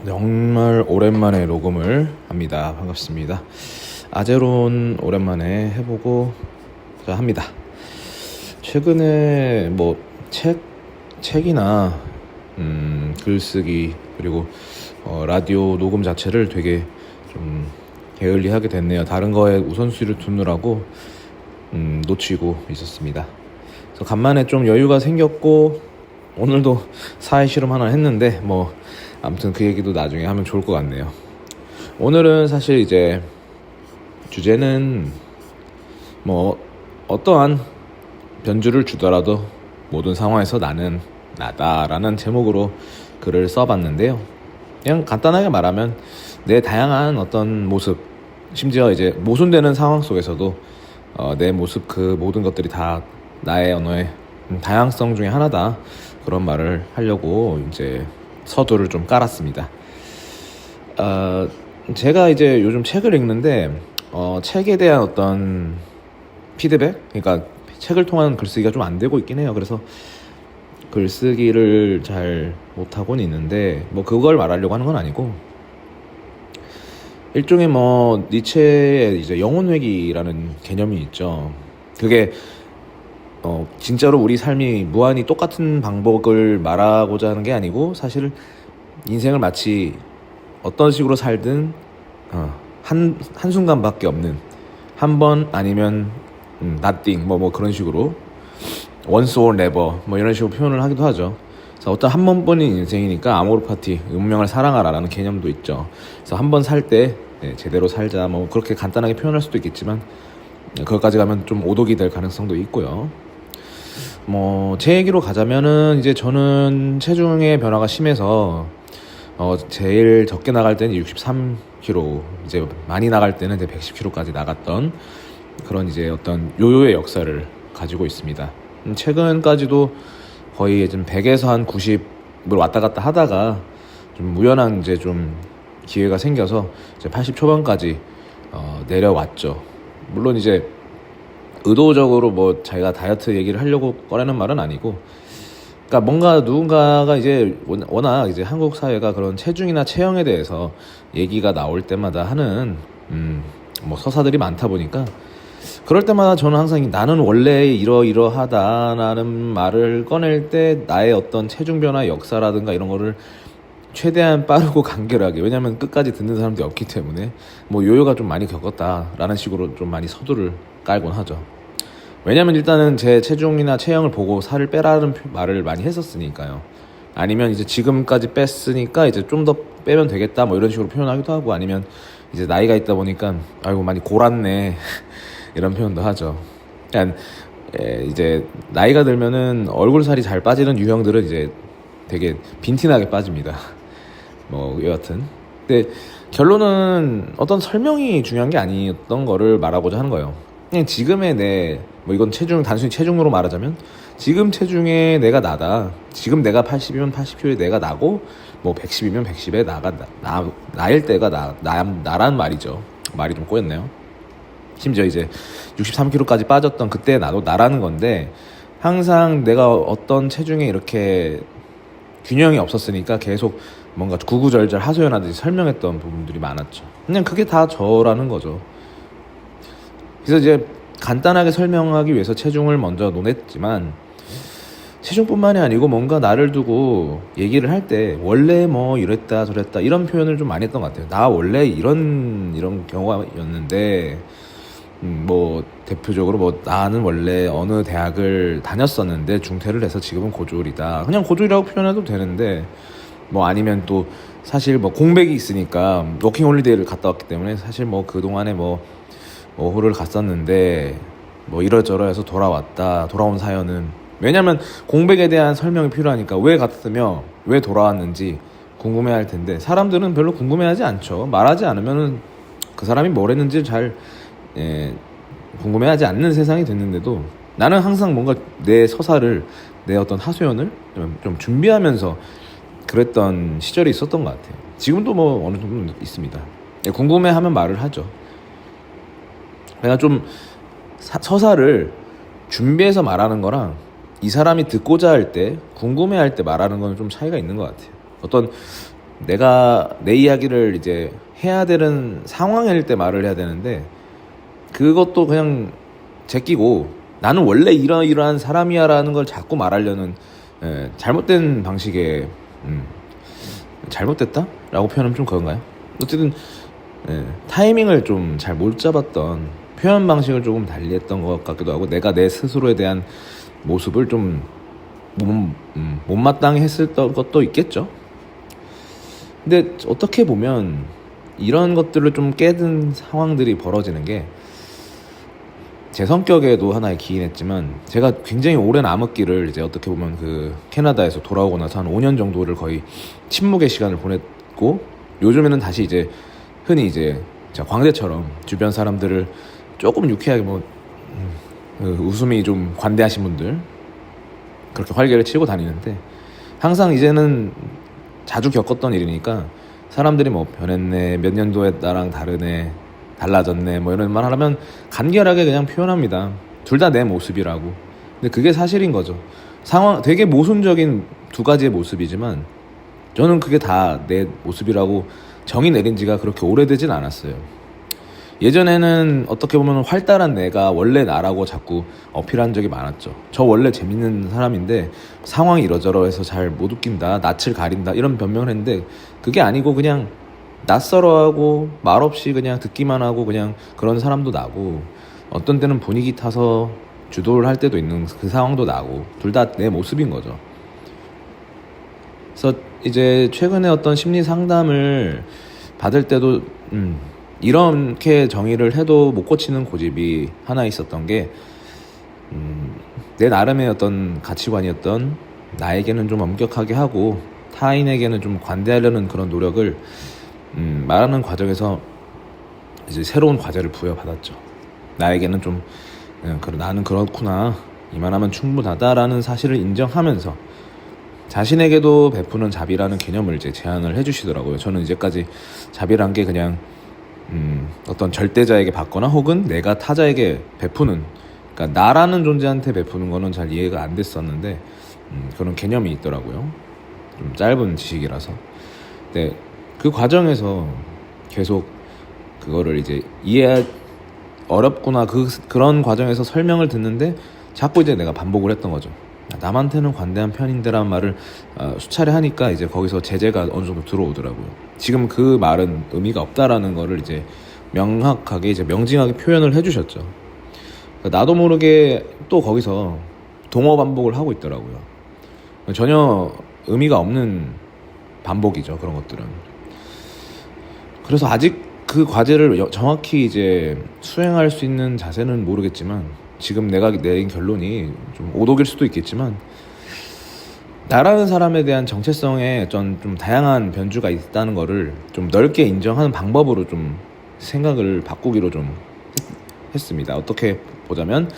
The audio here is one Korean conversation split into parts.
정말 오랜만에 녹음을 합니다. 반갑습니다. 아제론 오랜만에 해보고 합니다. 최근에 책이나 글쓰기 그리고 라디오 녹음 자체를 되게 좀 게을리하게 됐네요. 다른 거에 우선순위를 두느라고 놓치고 있었습니다. 그래서 간만에 좀 여유가 생겼고 오늘도 사회 실험 하나 했는데 아무튼 그 얘기도 나중에 하면 좋을 것 같네요. 오늘은 사실 이제 주제는 어떠한 변주를 주더라도 모든 상황에서 나는 나다라는 제목으로 글을 써봤는데요. 그냥 간단하게 말하면 내 다양한 어떤 모습, 심지어 이제 모순되는 상황 속에서도 내 모습 그 모든 것들이 다 나의 언어의 다양성 중에 하나다, 그런 말을 하려고 이제 서두를 좀 깔았습니다. 제가 이제 요즘 책을 읽는데 책에 대한 어떤 피드백, 그러니까 책을 통한 글쓰기가 좀 안 되고 있긴 해요. 그래서 글쓰기를 잘 못하고는 있는데 그걸 말하려고 하는 건 아니고, 일종의 니체의 이제 영혼회귀라는 개념이 있죠. 그게 진짜로 우리 삶이 무한히 똑같은 방법을 말하고자 하는 게 아니고, 사실 인생을 마치 어떤 식으로 살든 한순간밖에 없는, 한 번 아니면 nothing 그런 식으로 once or never 이런 식으로 표현을 하기도 하죠. 그래서 어떤 한 번뿐인 인생이니까 아모르 파티, 운명을 사랑하라라는 개념도 있죠. 그래서 한 번 살 때 제대로 살자, 그렇게 간단하게 표현할 수도 있겠지만 그것까지 가면 좀 오독이 될 가능성도 있고요. 제 얘기로 가자면은 이제 저는 체중의 변화가 심해서 제일 적게 나갈 때는 63kg, 이제 많이 나갈 때는 이제 110kg까지 나갔던 그런 이제 어떤 요요의 역사를 가지고 있습니다. 최근까지도 거의 좀 100에서 한 90을 왔다 갔다 하다가 좀 우연한 이제 좀 기회가 생겨서 이제 80 초반까지 내려왔죠. 물론 이제 의도적으로 자기가 다이어트 얘기를 하려고 꺼내는 말은 아니고, 그러니까 뭔가 누군가가 이제 워낙 이제 한국 사회가 그런 체중이나 체형에 대해서 얘기가 나올 때마다 하는 서사들이 많다 보니까, 그럴 때마다 저는 항상 나는 원래 이러이러하다라는 말을 꺼낼 때 나의 어떤 체중 변화 역사라든가 이런 거를 최대한 빠르고 간결하게, 왜냐면 끝까지 듣는 사람들이 없기 때문에 요요가 좀 많이 겪었다라는 식으로 좀 많이 서두를 깔곤 하죠. 왜냐면 일단은 제 체중이나 체형을 보고 살을 빼라는 말을 많이 했었으니까요. 아니면 이제 지금까지 뺐으니까 이제 좀 더 빼면 되겠다 이런 식으로 표현하기도 하고, 아니면 이제 나이가 있다 보니까 아이고 많이 골았네 이런 표현도 하죠. 그러니까 이제 나이가 들면은 얼굴살이 잘 빠지는 유형들은 이제 되게 빈티나게 빠집니다. 여하튼 근데 결론은 어떤 설명이 중요한 게 아니었던 거를 말하고자 하는 거예요. 그냥 지금의 내 이건 단순히 체중으로 말하자면 지금 체중에 내가 나다. 지금 내가 80이면 80kg에 내가 나고 110이면 110에 나일 때가 나란 말이죠. 말이 좀 꼬였네요. 심지어 이제 63kg까지 빠졌던 그때 나도 나라는 건데, 항상 내가 어떤 체중에 이렇게 균형이 없었으니까 계속 뭔가 구구절절 하소연하듯이 설명했던 부분들이 많았죠. 그냥 그게 다 저라는 거죠. 그래서 이제 간단하게 설명하기 위해서 체중을 먼저 논했지만, 체중뿐만이 아니고 뭔가 나를 두고 얘기를 할 때 원래 이랬다 저랬다 이런 표현을 좀 많이 했던 것 같아요. 나 원래 이런 경우였는데, 대표적으로 나는 원래 어느 대학을 다녔었는데 중퇴를 해서 지금은 고졸이다. 그냥 고졸이라고 표현해도 되는데, 아니면 또 사실 공백이 있으니까 워킹홀리데이를 갔다 왔기 때문에 사실 그동안에 호를 갔었는데 이러저러 해서 돌아온 사연은, 왜냐면 공백에 대한 설명이 필요하니까 왜 갔으며 왜 돌아왔는지 궁금해할 텐데, 사람들은 별로 궁금해하지 않죠. 말하지 않으면 그 사람이 뭘 했는지 잘 궁금해하지 않는 세상이 됐는데도, 나는 항상 뭔가 내 서사를, 내 어떤 하소연을 좀 준비하면서 그랬던 시절이 있었던 것 같아요. 지금도 어느 정도 있습니다. 궁금해하면 말을 하죠. 내가 좀 서사를 준비해서 말하는 거랑 이 사람이 듣고자 할 때, 궁금해할 때 말하는 건 좀 차이가 있는 것 같아요. 어떤 내가 내 이야기를 이제 해야 되는 상황일 때 말을 해야 되는데 그것도 그냥 제끼고 나는 원래 이러이러한 사람이야라는 걸 자꾸 말하려는 잘못된 방식의 잘못됐다? 라고 표현하면 좀 그런가요? 어쨌든 타이밍을 좀 잘 못 잡았던 표현 방식을 조금 달리했던 것 같기도 하고 내가 내 스스로에 대한 모습을 좀 못마땅히 했었던 것도 있겠죠. 근데 어떻게 보면 이런 것들을 좀 깨든 상황들이 벌어지는 게 제 성격에도 하나의 기인했지만 제가 굉장히 오랜 암흑기를 이제 어떻게 보면 그 캐나다에서 돌아오고 나서 한 5년 정도를 거의 침묵의 시간을 보냈고 요즘에는 다시 이제 흔히 이제 광대처럼 주변 사람들을 조금 유쾌하게 웃음이 좀 관대하신 분들 그렇게 활개를 치고 다니는데 항상 이제는 자주 겪었던 일이니까 사람들이 뭐 변했네, 몇 년도에 나랑 다르네, 달라졌네 뭐 이런 말 하면 간결하게 그냥 표현합니다. 둘 다 내 모습이라고. 근데 그게 사실인 거죠. 상황 되게 모순적인 두 가지의 모습이지만 저는 그게 다 내 모습이라고 정의 내린 지가 그렇게 오래되진 않았어요. 예전에는 어떻게 보면 활달한 내가 원래 나라고 자꾸 어필한 적이 많았죠. 저 원래 재밌는 사람인데 상황이 이러저러해서 잘 못 웃긴다, 낯을 가린다 이런 변명을 했는데 그게 아니고 그냥 낯설어하고 말없이 그냥 듣기만 하고 그냥 그런 사람도 나고 어떤 때는 분위기 타서 주도를 할 때도 있는 그 상황도 나고 둘 다 내 모습인 거죠. 그래서 이제 최근에 어떤 심리 상담을 받을 때도 이렇게 정의를 해도 못 고치는 고집이 하나 있었던 게 내 나름의 어떤 가치관이었던 나에게는 좀 엄격하게 하고 타인에게는 좀 관대하려는 그런 노력을 말하는 과정에서 이제 새로운 과제를 부여받았죠. 나에게는 좀 나는 그렇구나, 이만하면 충분하다라는 사실을 인정하면서 자신에게도 베푸는 자비라는 개념을 이제 제안을 해주시더라고요. 저는 이제까지 자비란 게 그냥 어떤 절대자에게 받거나 혹은 내가 타자에게 베푸는, 그러니까 나라는 존재한테 베푸는 거는 잘 이해가 안 됐었는데 그런 개념이 있더라고요. 좀 짧은 지식이라서. 근데 그 과정에서 계속 그거를 이제 이해 어렵구나 그런 과정에서 설명을 듣는데 자꾸 이제 내가 반복을 했던 거죠. 남한테는 관대한 편인데라는 말을 수차례 하니까 이제 거기서 제재가 어느 정도 들어오더라고요. 지금 그 말은 의미가 없다라는 거를 이제 명확하게 이제 명징하게 표현을 해주셨죠. 그러니까 나도 모르게 또 거기서 동어 반복을 하고 있더라고요. 전혀 의미가 없는 반복이죠, 그런 것들은. 그래서 아직 그 과제를 정확히 이제 수행할 수 있는 자세는 모르겠지만 지금 내가 내린 결론이 좀 오독일 수도 있겠지만 나라는 사람에 대한 정체성에 좀 다양한 변주가 있다는 거를 좀 넓게 인정하는 방법으로 좀 생각을 바꾸기로 좀 했습니다. 어떻게 보자면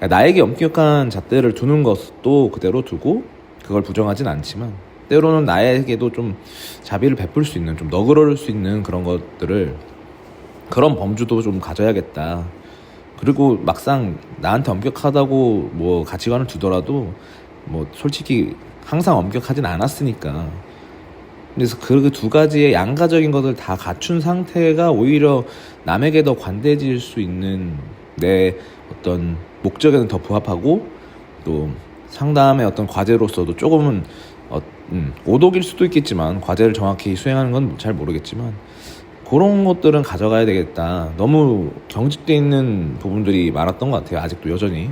나에게 엄격한 잣대를 두는 것도 그대로 두고 그걸 부정하진 않지만 때로는 나에게도 좀 자비를 베풀 수 있는, 좀 너그러울 수 있는 그런 것들을, 그런 범주도 좀 가져야겠다. 그리고 막상 나한테 엄격하다고 뭐 가치관을 두더라도 뭐 솔직히 항상 엄격하진 않았으니까. 그래서 그 두 가지의 양가적인 것을 다 갖춘 상태가 오히려 남에게 더 관대해질 수 있는 내 어떤 목적에는 더 부합하고 또 상담의 어떤 과제로서도 조금은 오독일 수도 있겠지만 과제를 정확히 수행하는 건 잘 모르겠지만 그런 것들은 가져가야 되겠다. 너무 경직돼 있는 부분들이 많았던 것 같아요. 아직도 여전히.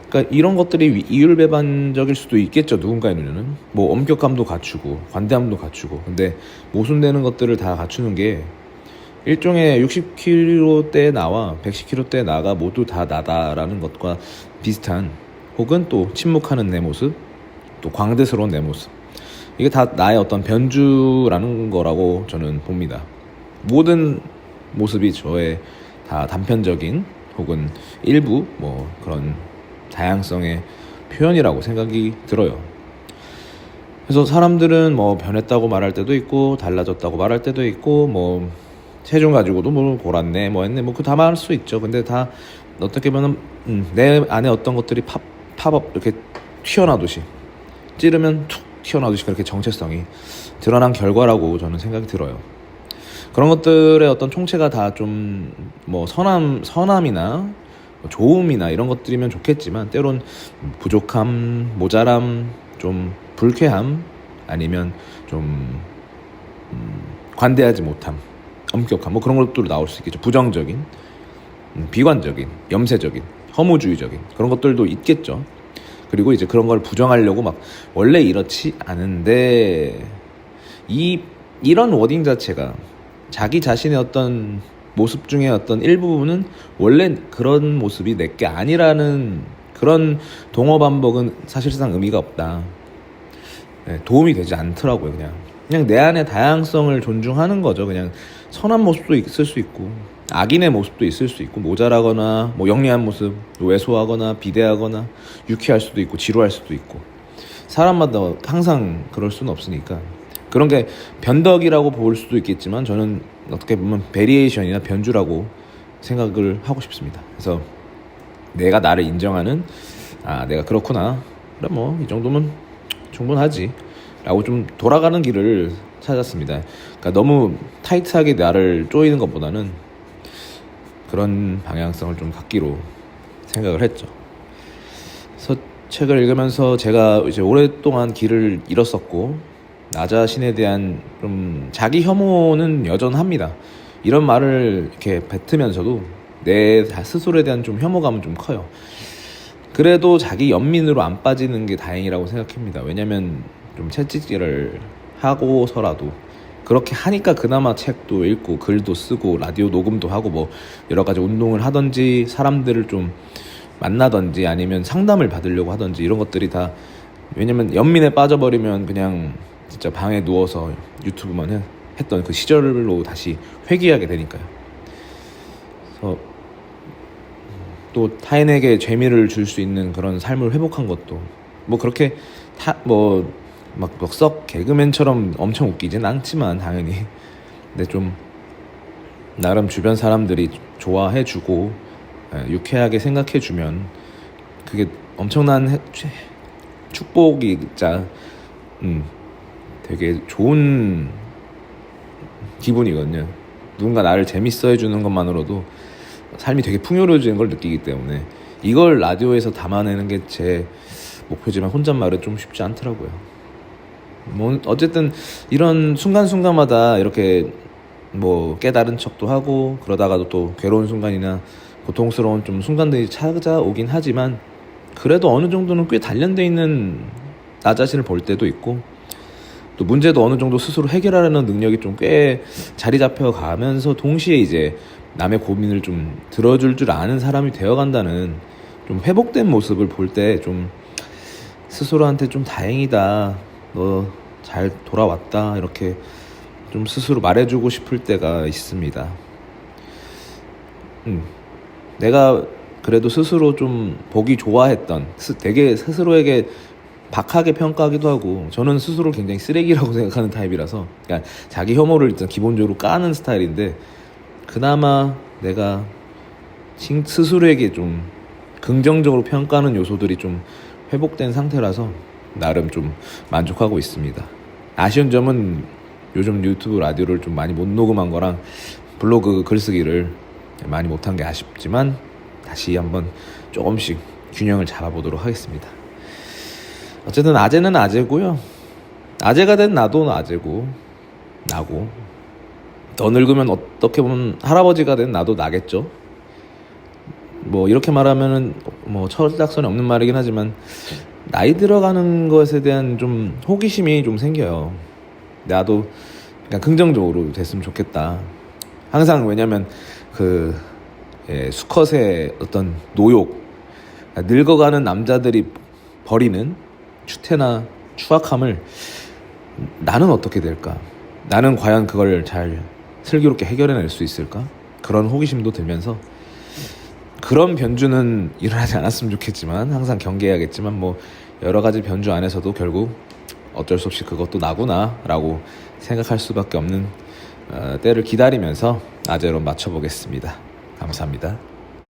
그러니까 이런 것들이 이율배반적일 수도 있겠죠. 누군가의 눈에는. 뭐 엄격함도 갖추고 관대함도 갖추고. 근데 모순되는 것들을 다 갖추는 게 일종의 60kg대 나와 110kg대 나가 모두 다 나다라는 것과 비슷한, 혹은 또 침묵하는 내 모습, 또 광대스러운 내 모습, 이게 다 나의 어떤 변주라는 거라고 저는 봅니다. 모든 모습이 저의 다 단편적인 혹은 일부 뭐 그런 다양성의 표현이라고 생각이 들어요. 그래서 사람들은 뭐 변했다고 말할 때도 있고 달라졌다고 말할 때도 있고 뭐 체중 가지고도 뭐 골았네 뭐 했네 뭐 그 다 말할 수 있죠. 근데 다 어떻게 보면 내 안에 어떤 것들이 팝업 이렇게 튀어나오듯이, 찌르면 툭 튀어나오듯이 그렇게 정체성이 드러난 결과라고 저는 생각이 들어요. 그런 것들의 어떤 총체가 다 좀 뭐 선함이나 좋음이나 이런 것들이면 좋겠지만 때론 부족함, 모자람, 좀 불쾌함, 아니면 좀 관대하지 못함, 엄격함, 뭐 그런 것들도 나올 수 있겠죠. 부정적인, 비관적인, 염세적인, 허무주의적인 그런 것들도 있겠죠. 그리고 이제 그런 걸 부정하려고 막 원래 이렇지 않은데 이런 워딩 자체가 자기 자신의 어떤 모습 중에 어떤 일부분은 원래 그런 모습이 내게 아니라는 그런 동어 반복은 사실상 의미가 없다. 네, 도움이 되지 않더라고요. 그냥 내 안의 다양성을 존중하는 거죠. 그냥 선한 모습도 있을 수 있고 악인의 모습도 있을 수 있고 모자라거나 뭐 영리한 모습, 왜소하거나 비대하거나 유쾌할 수도 있고 지루할 수도 있고 사람마다 항상 그럴 수는 없으니까 그런 게 변덕이라고 볼 수도 있겠지만 저는 어떻게 보면 베리에이션이나 변주라고 생각을 하고 싶습니다. 그래서 내가 나를 인정하는 내가 그렇구나 그래 뭐 이 정도면 충분하지 라고 좀 돌아가는 길을 찾았습니다. 그러니까 너무 타이트하게 나를 쪼이는 것보다는 그런 방향성을 좀 갖기로 생각을 했죠. 그래서 책을 읽으면서 제가 이제 오랫동안 길을 잃었었고 나 자신에 대한 좀 자기 혐오는 여전합니다. 이런 말을 이렇게 뱉으면서도 내 스스로에 대한 좀 혐오감은 좀 커요. 그래도 자기 연민으로 안 빠지는 게 다행이라고 생각합니다. 왜냐면 좀 채찍질을 하고서라도 그렇게 하니까 그나마 책도 읽고 글도 쓰고 라디오 녹음도 하고 뭐 여러 가지 운동을 하든지 사람들을 좀 만나든지 아니면 상담을 받으려고 하든지 이런 것들이 다 왜냐면 연민에 빠져버리면 그냥 진짜 방에 누워서 유튜브만 했던 그 시절로 다시 회귀하게 되니까요. 그래서 또 타인에게 재미를 줄 수 있는 그런 삶을 회복한 것도 뭐 그렇게 막 썩 개그맨처럼 엄청 웃기진 않지만 당연히 근데 좀 나름 주변 사람들이 좋아해주고 유쾌하게 생각해주면 그게 엄청난 축복이자 되게 좋은 기분이거든요. 누군가 나를 재밌어 해주는 것만으로도 삶이 되게 풍요로워지는 걸 느끼기 때문에 이걸 라디오에서 담아내는 게 제 목표지만 혼잣말은 좀 쉽지 않더라고요. 뭐 어쨌든 이런 순간순간마다 이렇게 뭐 깨달은 척도 하고 그러다가도 또 괴로운 순간이나 고통스러운 좀 순간들이 찾아오긴 하지만 그래도 어느 정도는 꽤 단련돼 있는 나 자신을 볼 때도 있고 또 문제도 어느 정도 스스로 해결하려는 능력이 좀 꽤 자리 잡혀가면서 동시에 이제 남의 고민을 좀 들어줄 줄 아는 사람이 되어간다는 좀 회복된 모습을 볼 때 좀 스스로한테 좀 다행이다 너 잘 돌아왔다 이렇게 좀 스스로 말해주고 싶을 때가 있습니다. 내가 그래도 스스로 좀 보기 좋아했던 되게 스스로에게 박하게 평가하기도 하고 저는 스스로 굉장히 쓰레기라고 생각하는 타입이라서 그러니까 자기 혐오를 일단 기본적으로 까는 스타일인데 그나마 내가 스스로에게 좀 긍정적으로 평가하는 요소들이 좀 회복된 상태라서 나름 좀 만족하고 있습니다. 아쉬운 점은 요즘 유튜브 라디오를 좀 많이 못 녹음한 거랑 블로그 글쓰기를 많이 못한 게 아쉽지만 다시 한번 조금씩 균형을 잡아보도록 하겠습니다. 어쨌든 아재는 아재고요. 아재가 된 나도 아재고 나고 더 늙으면 어떻게 보면 할아버지가 된 나도 나겠죠. 뭐 이렇게 말하면은 뭐 철딱선이 없는 말이긴 하지만 나이 들어가는 것에 대한 좀 호기심이 좀 생겨요. 나도 그냥 긍정적으로 됐으면 좋겠다. 항상 왜냐면 수컷의 어떤 노욕, 늙어가는 남자들이 버리는 추태나 추악함을 나는 어떻게 될까? 나는 과연 그걸 잘 슬기롭게 해결해낼 수 있을까? 그런 호기심도 들면서 그런 변주는 일어나지 않았으면 좋겠지만 항상 경계해야겠지만 뭐 여러 가지 변주 안에서도 결국 어쩔 수 없이 그것도 나구나 라고 생각할 수밖에 없는 때를 기다리면서 아재로 맞춰보겠습니다. 감사합니다.